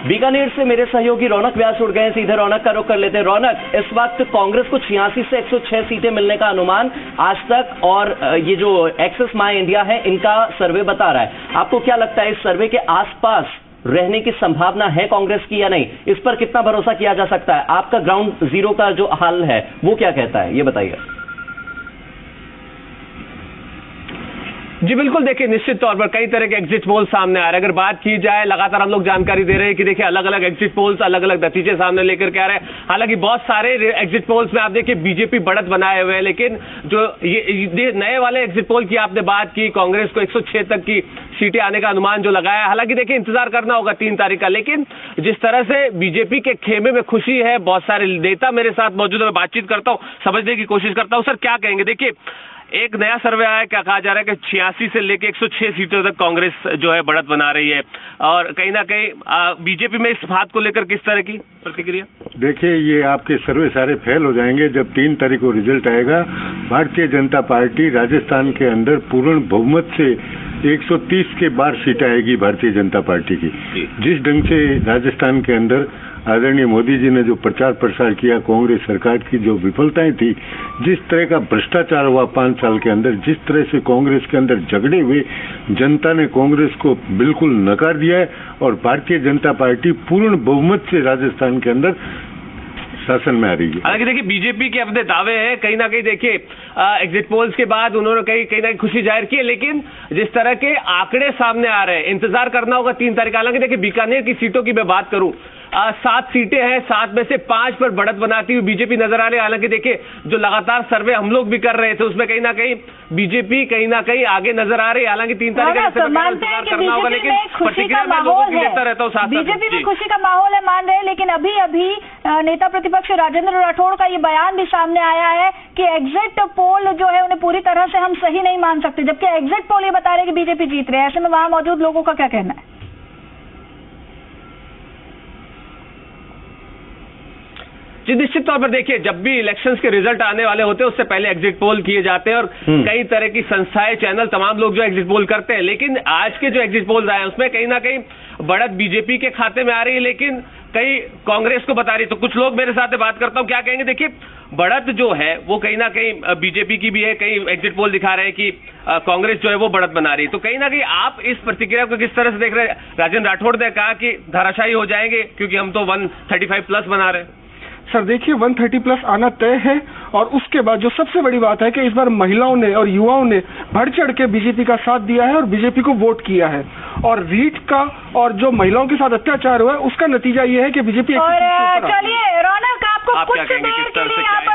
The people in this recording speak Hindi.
बीकानेर से मेरे सहयोगी रौनक व्यास उड़ गए, सीधे रौनक का रुख कर लेते हैं। रौनक, इस वक्त कांग्रेस को 86 से 106 सीटें मिलने का अनुमान आज तक, और ये जो एक्सेस माई इंडिया है इनका सर्वे बता रहा है। आपको क्या लगता है, इस सर्वे के आसपास रहने की संभावना है कांग्रेस की या नहीं? इस पर कितना भरोसा किया जा सकता है? आपका ग्राउंड जीरो का जो हाल है वो क्या कहता है, ये बताइए। जी बिल्कुल, देखिए निश्चित तौर पर कई तरह के एग्जिट पोल सामने आ रहे हैं। अगर बात की जाए, लगातार हम लोग जानकारी दे रहे हैं कि देखिए अलग अलग एग्जिट पोल्स अलग अलग नतीजे सामने लेकर के आ रहे हैं। हालांकि बहुत सारे एग्जिट पोल्स में आप देखिए बीजेपी बढ़त बनाए हुए हैं, लेकिन जो ये नए वाले एग्जिट पोल की आपने बात की, कांग्रेस को 106 तक की सीटें आने का अनुमान जो लगाया, हालांकि देखिए इंतजार करना होगा 3 तारीख का। लेकिन जिस तरह से बीजेपी के खेमे में खुशी है, बहुत सारे नेता मेरे साथ मौजूद है, मैं बातचीत करता हूं, समझने की कोशिश करता हूं। सर क्या कहेंगे? देखिए एक नया सर्वे आया, क्या कहा जा रहा है कि 86 से लेकर 106 सीटों तक कांग्रेस जो है बढ़त बना रही है, और कहीं ना कहीं बीजेपी में इस बात को लेकर किस तरह की प्रतिक्रिया? देखिए, ये आपके सर्वे सारे फेल हो जाएंगे जब 3 तारीख को रिजल्ट आएगा। भारतीय जनता पार्टी राजस्थान के अंदर पूर्ण बहुमत से 130 के बाहर सीट आएगी भारतीय जनता पार्टी की। जिस ढंग से राजस्थान के अंदर आदरणीय मोदी जी ने जो प्रचार प्रसार किया, कांग्रेस सरकार की जो विफलताएं थी, जिस तरह का भ्रष्टाचार हुआ 5 साल के अंदर, जिस तरह से कांग्रेस के अंदर झगड़े हुए, जनता ने कांग्रेस को बिल्कुल नकार दिया है और भारतीय जनता पार्टी पूर्ण बहुमत से राजस्थान के अंदर शासन में आ रही है। हालांकि देखिए बीजेपी के अपने दावे हैं, कहीं ना कहीं देखिए एग्जिट पोल्स के बाद उन्होंने कहीं ना कहीं खुशी जाहिर की है, लेकिन जिस तरह के आंकड़े सामने आ रहे हैं, इंतजार करना होगा 3 तारीख। हालांकि देखिए बीकानेर की सीटों की मैं बात करूं, 7 सीटें हैं, 7 में से 5 पर बढ़त बनाती हुई बीजेपी नजर आ रही है। हालांकि देखिए जो लगातार सर्वे हम लोग भी कर रहे थे, उसमें कहीं ना कहीं बीजेपी कहीं ना कहीं आगे नजर आ रही है। हालांकि 3 तारीख का इंतजार करना होगा, लेकिन प्रतिक्रिया मैं लोगों की लेता रहता हूँ साथ। बीजेपी में खुशी का माहौल है, मान रहे हैं, लेकिन अभी नेता प्रतिपक्ष राजेंद्र राठौड़ का ये बयान भी सामने आया है कि एग्जिट पोल जो है उन्हें पूरी तरह से हम सही नहीं मान सकते, जबकि एग्जिट पोल ये बता रहे हैं कि बीजेपी जीत रहे हैं। ऐसे में वहां मौजूद लोगों का क्या कहना है? जी निश्चित तौर पर देखिए, जब भी इलेक्शंस के रिजल्ट आने वाले होते हैं उससे पहले एग्जिट पोल किए जाते हैं, और कई तरह की संस्थाएं, चैनल, तमाम लोग जो एग्जिट पोल करते हैं। लेकिन आज के जो एग्जिट पोल आए उसमें कहीं ना कहीं बढ़त बीजेपी के खाते में आ रही है, लेकिन कई कांग्रेस को बता रही। तो कुछ लोग मेरे साथ बात करता हूं, क्या कहेंगे? देखिए बढ़त जो है वो कहीं ना कहीं बीजेपी की भी है, कई एग्जिट पोल दिखा रहे हैं कि कांग्रेस जो है वो बढ़त बना रही है। तो कहीं ना कहीं आप इस प्रतिक्रिया को किस तरह से देख रहे हैं? राजेंद्र राठौड़ ने कहा कि धराशायी हो जाएंगे क्योंकि हम तो 135 प्लस बना रहे हैं। सर देखिए 130 प्लस आना तय है, और उसके बाद जो सबसे बड़ी बात है कि इस बार महिलाओं ने और युवाओं ने बढ़ चढ़ के बीजेपी का साथ दिया है और बीजेपी को वोट किया है, और रीट का और जो महिलाओं के साथ अत्याचार हुआ है उसका नतीजा ये है कि बीजेपी। चलिए रौनक, आपको कुछ देर के लिए आप